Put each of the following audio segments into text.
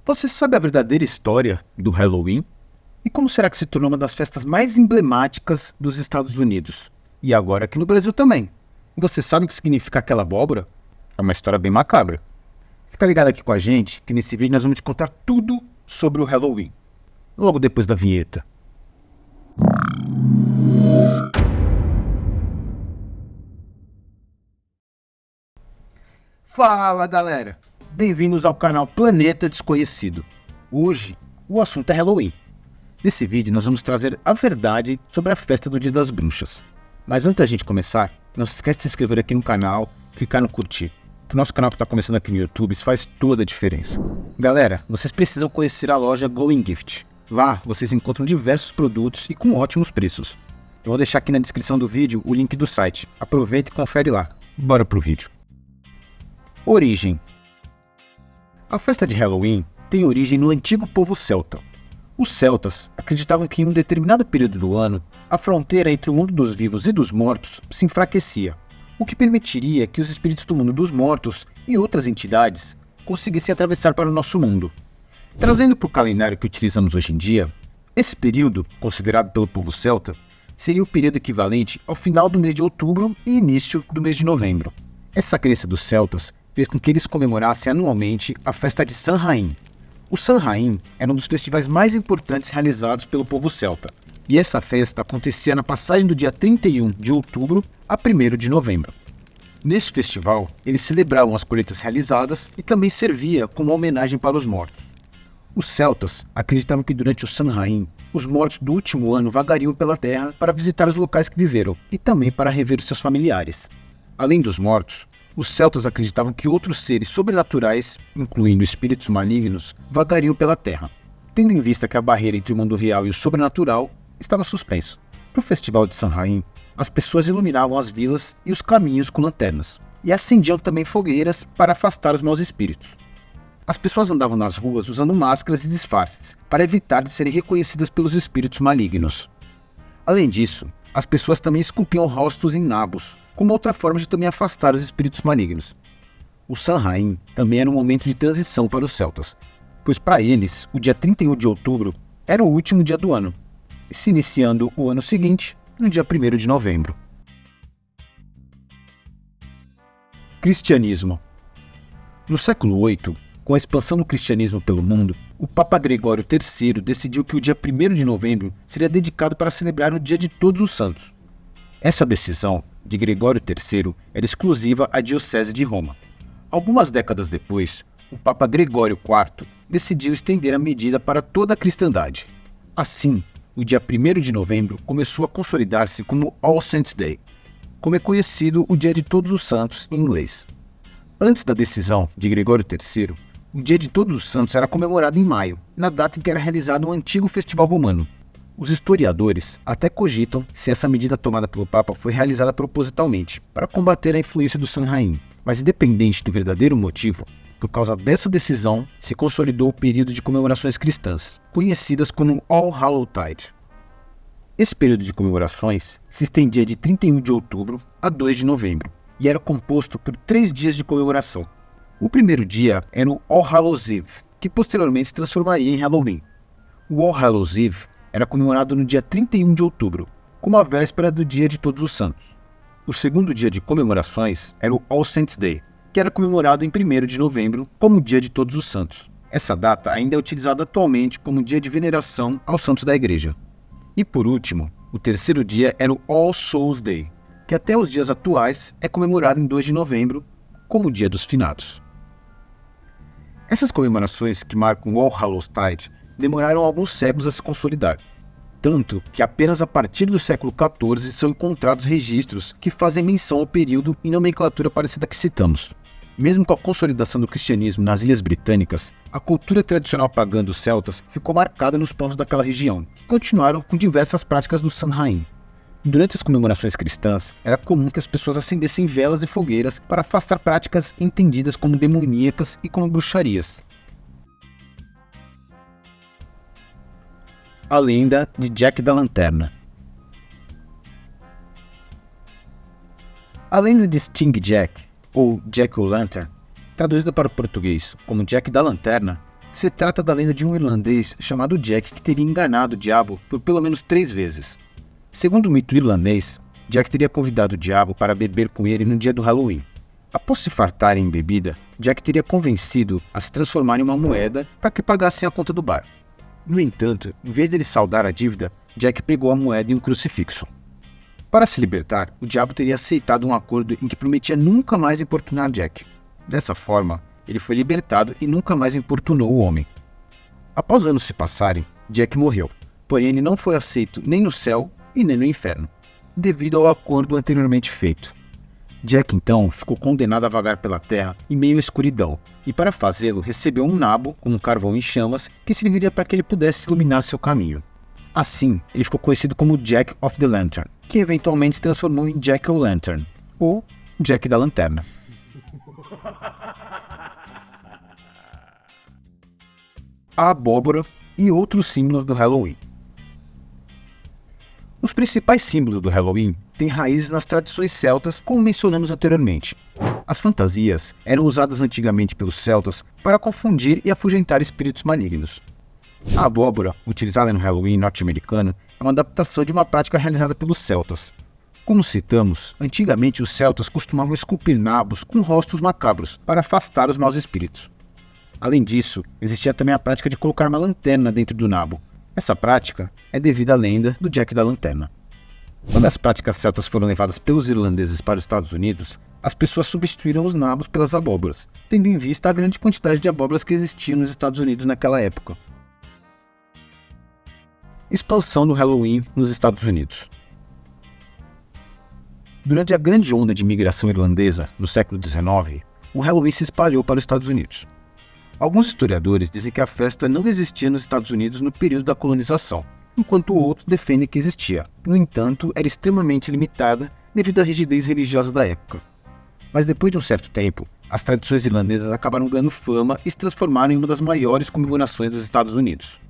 Você sabe a verdadeira história do Halloween? E como será que se tornou uma das festas mais emblemáticas dos Estados Unidos? E agora aqui no Brasil também. Você sabe o que significa aquela abóbora? É uma história bem macabra. Fica ligado aqui com a gente, que nesse vídeo nós vamos te contar tudo sobre o Halloween. Logo depois da vinheta. Fala galera! Bem-vindos ao canal Planeta Desconhecido. Hoje, o assunto é Halloween. Nesse vídeo nós vamos trazer a verdade sobre a festa do Dia das Bruxas. Mas antes da gente começar, não se esquece de se inscrever aqui no canal, clicar no curtir. Que o nosso canal que está começando aqui no YouTube, isso faz toda a diferença. Galera, vocês precisam conhecer a loja Glowing Gift. Lá vocês encontram diversos produtos e com ótimos preços. Eu vou deixar aqui na descrição do vídeo o link do site. Aproveita e confere lá. Bora pro vídeo. Origem. A festa de Halloween tem origem no antigo povo celta. Os celtas acreditavam que em um determinado período do ano, a fronteira entre o mundo dos vivos e dos mortos se enfraquecia, o que permitiria que os espíritos do mundo dos mortos e outras entidades conseguissem atravessar para o nosso mundo. Trazendo para o calendário que utilizamos hoje em dia, esse período, considerado pelo povo celta, seria o período equivalente ao final do mês de outubro e início do mês de novembro. Essa crença dos celtas fez com que eles comemorassem anualmente a festa de Samhain. O Samhain era um dos festivais mais importantes realizados pelo povo celta, e essa festa acontecia na passagem do dia 31 de outubro a 1º de novembro. Neste festival, eles celebravam as colheitas realizadas e também servia como homenagem para os mortos. Os celtas acreditavam que durante o Samhain, os mortos do último ano vagariam pela terra para visitar os locais que viveram e também para rever os seus familiares. Além dos mortos, os celtas acreditavam que outros seres sobrenaturais, incluindo espíritos malignos, vagariam pela terra, tendo em vista que a barreira entre o mundo real e o sobrenatural estava suspensa. Para o festival de Samhain, as pessoas iluminavam as vilas e os caminhos com lanternas, e acendiam também fogueiras para afastar os maus espíritos. As pessoas andavam nas ruas usando máscaras e disfarces, para evitar de serem reconhecidas pelos espíritos malignos. Além disso, as pessoas também esculpiam rostos em nabos, como outra forma de também afastar os espíritos malignos. O Samhain também era um momento de transição para os celtas, pois para eles, o dia 31 de outubro era o último dia do ano, se iniciando o ano seguinte, no dia 1º de novembro. Cristianismo. No século VIII, com a expansão do cristianismo pelo mundo, o Papa Gregório III decidiu que o dia 1º de novembro seria dedicado para celebrar o Dia de Todos os Santos. Essa decisão de Gregório III era exclusiva à Diocese de Roma. Algumas décadas depois, o Papa Gregório IV decidiu estender a medida para toda a cristandade. Assim, o dia 1º de novembro começou a consolidar-se como All Saints' Day, como é conhecido o Dia de Todos os Santos em inglês. Antes da decisão de Gregório III, o Dia de Todos os Santos era comemorado em maio, na data em que era realizado um antigo festival romano. Os historiadores até cogitam se essa medida tomada pelo Papa foi realizada propositalmente, para combater a influência do Samhain, mas independente do verdadeiro motivo, por causa dessa decisão se consolidou o período de comemorações cristãs, conhecidas como All Hallowtide. Esse período de comemorações se estendia de 31 de outubro a 2 de novembro, e era composto por 3 dias de comemoração. O primeiro dia era o All Hallows Eve, que posteriormente se transformaria em Halloween. O All Hallows Eve era comemorado no dia 31 de outubro, como a véspera do Dia de Todos os Santos. O segundo dia de comemorações era o All Saints' Day, que era comemorado em 1º de novembro como Dia de Todos os Santos. Essa data ainda é utilizada atualmente como dia de veneração aos santos da igreja. E por último, o terceiro dia era o All Souls' Day, que até os dias atuais é comemorado em 2 de novembro como Dia dos Finados. Essas comemorações que marcam o All Hallowtide demoraram alguns séculos a se consolidar, tanto que apenas a partir do século XIV são encontrados registros que fazem menção ao período em nomenclatura parecida que citamos. Mesmo com a consolidação do cristianismo nas Ilhas Britânicas, a cultura tradicional pagã dos celtas ficou marcada nos povos daquela região, que continuaram com diversas práticas do Samhain. Durante as comemorações cristãs, era comum que as pessoas acendessem velas e fogueiras para afastar práticas entendidas como demoníacas e como bruxarias. A lenda de Jack da Lanterna. A lenda de Sting Jack, ou Jack-o'-Lantern, traduzida para o português como Jack da Lanterna, Se trata da lenda de um irlandês chamado Jack que teria enganado o diabo por pelo menos 3 vezes. Segundo o mito irlandês, Jack teria convidado o diabo para beber com ele no dia do Halloween. Após se fartarem em bebida, Jack teria convencido a se transformar em uma moeda para que pagassem a conta do bar. No entanto, em vez dele saldar a dívida, Jack pregou a moeda em um crucifixo. Para se libertar, o diabo teria aceitado um acordo em que prometia nunca mais importunar Jack. Dessa forma, ele foi libertado e nunca mais importunou o homem. Após anos se passarem, Jack morreu, porém ele não foi aceito nem no céu e nem no inferno, devido ao acordo anteriormente feito. Jack então ficou condenado a vagar pela terra em meio à escuridão, e para fazê-lo recebeu um nabo com um carvão em chamas que serviria para que ele pudesse iluminar seu caminho. Assim, ele ficou conhecido como Jack of the Lantern, que eventualmente se transformou em Jack O'Lantern, ou Jack da Lanterna. A abóbora e outros símbolos do Halloween. Os principais símbolos do Halloween têm raízes nas tradições celtas, como mencionamos anteriormente. As fantasias eram usadas antigamente pelos celtas para confundir e afugentar espíritos malignos. A abóbora, utilizada no Halloween norte-americano, é uma adaptação de uma prática realizada pelos celtas. Como citamos, antigamente os celtas costumavam esculpir nabos com rostos macabros para afastar os maus espíritos. Além disso, existia também a prática de colocar uma lanterna dentro do nabo. Essa prática é devido à lenda do Jack da Lanterna. Quando as práticas celtas foram levadas pelos irlandeses para os Estados Unidos, as pessoas substituíram os nabos pelas abóboras, tendo em vista a grande quantidade de abóboras que existiam nos Estados Unidos naquela época. Expansão do Halloween nos Estados Unidos. Durante a grande onda de imigração irlandesa no século XIX, o Halloween se espalhou para os Estados Unidos. Alguns historiadores dizem que a festa não existia nos Estados Unidos no período da colonização, enquanto outros defendem que existia. No entanto, era extremamente limitada devido à rigidez religiosa da época. Mas depois de um certo tempo, as tradições irlandesas acabaram ganhando fama e se transformaram em uma das maiores comemorações dos Estados Unidos.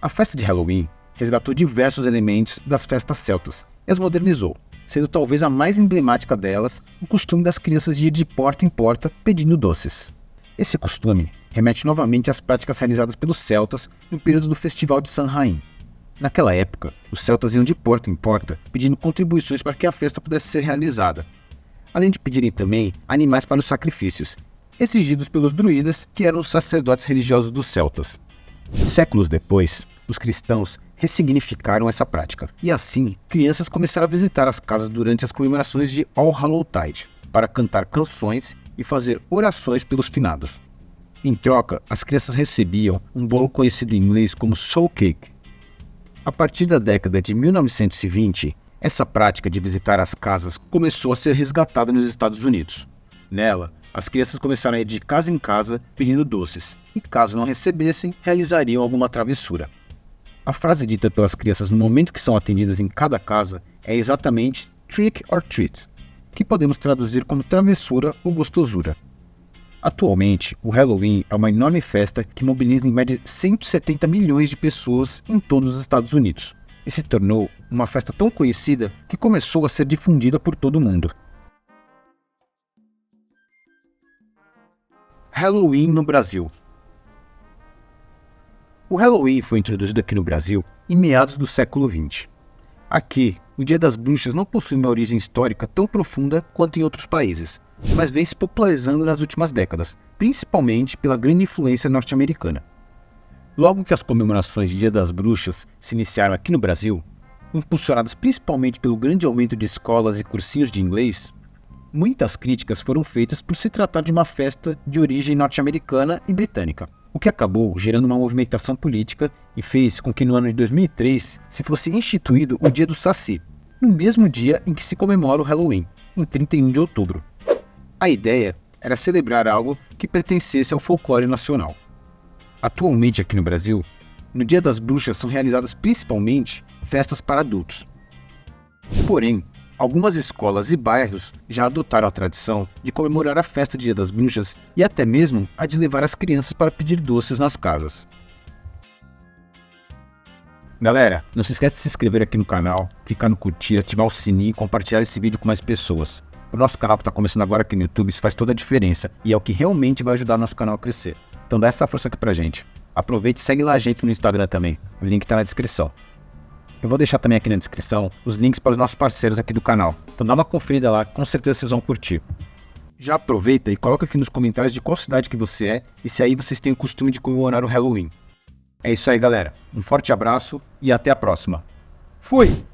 A festa de Halloween resgatou diversos elementos das festas celtas e as modernizou, sendo talvez a mais emblemática delas o costume das crianças de ir de porta em porta pedindo doces. Esse costume remete novamente às práticas realizadas pelos celtas no período do Festival de Samhain. Naquela época, os celtas iam de porta em porta pedindo contribuições para que a festa pudesse ser realizada, além de pedirem também animais para os sacrifícios, exigidos pelos druidas, que eram os sacerdotes religiosos dos celtas. Séculos depois, os cristãos ressignificaram essa prática, e assim, crianças começaram a visitar as casas durante as comemorações de All Hallowtide, para cantar canções e fazer orações pelos finados. Em troca, as crianças recebiam um bolo conhecido em inglês como soul cake. A partir da década de 1920, essa prática de visitar as casas começou a ser resgatada nos Estados Unidos. Nela, as crianças começaram a ir de casa em casa pedindo doces, e caso não recebessem, realizariam alguma travessura. A frase dita pelas crianças no momento que são atendidas em cada casa é exatamente trick or treat, que podemos traduzir como travessura ou gostosura. Atualmente, o Halloween é uma enorme festa que mobiliza em média 170 milhões de pessoas em todos os Estados Unidos, e se tornou uma festa tão conhecida que começou a ser difundida por todo o mundo. Halloween no Brasil. O Halloween foi introduzido aqui no Brasil em meados do século XX. Aqui, o Dia das Bruxas não possui uma origem histórica tão profunda quanto em outros países, mas vem se popularizando nas últimas décadas, principalmente pela grande influência norte-americana. Logo que as comemorações de Dia das Bruxas se iniciaram aqui no Brasil, impulsionadas principalmente pelo grande aumento de escolas e cursinhos de inglês, muitas críticas foram feitas por se tratar de uma festa de origem norte-americana e britânica, o que acabou gerando uma movimentação política e fez com que no ano de 2003 se fosse instituído o Dia do Saci, no mesmo dia em que se comemora o Halloween, em 31 de outubro. A ideia era celebrar algo que pertencesse ao folclore nacional. Atualmente aqui no Brasil, no Dia das Bruxas são realizadas principalmente festas para adultos. Porém, algumas escolas e bairros já adotaram a tradição de comemorar a festa de Dia das Bruxas e até mesmo a de levar as crianças para pedir doces nas casas. Galera, não se esquece de se inscrever aqui no canal, clicar no curtir, ativar o sininho e compartilhar esse vídeo com mais pessoas. O nosso canal que está começando agora aqui no YouTube, isso faz toda a diferença e é o que realmente vai ajudar o nosso canal a crescer. Então dá essa força aqui pra gente. Aproveite e segue lá a gente no Instagram também. O link tá na descrição. Eu vou deixar também aqui na descrição os links para os nossos parceiros aqui do canal. Então dá uma conferida lá, com certeza vocês vão curtir. Já aproveita e coloca aqui nos comentários de qual cidade que você é e se aí vocês têm o costume de comemorar o Halloween. É isso aí, galera. Um forte abraço e até a próxima. Fui!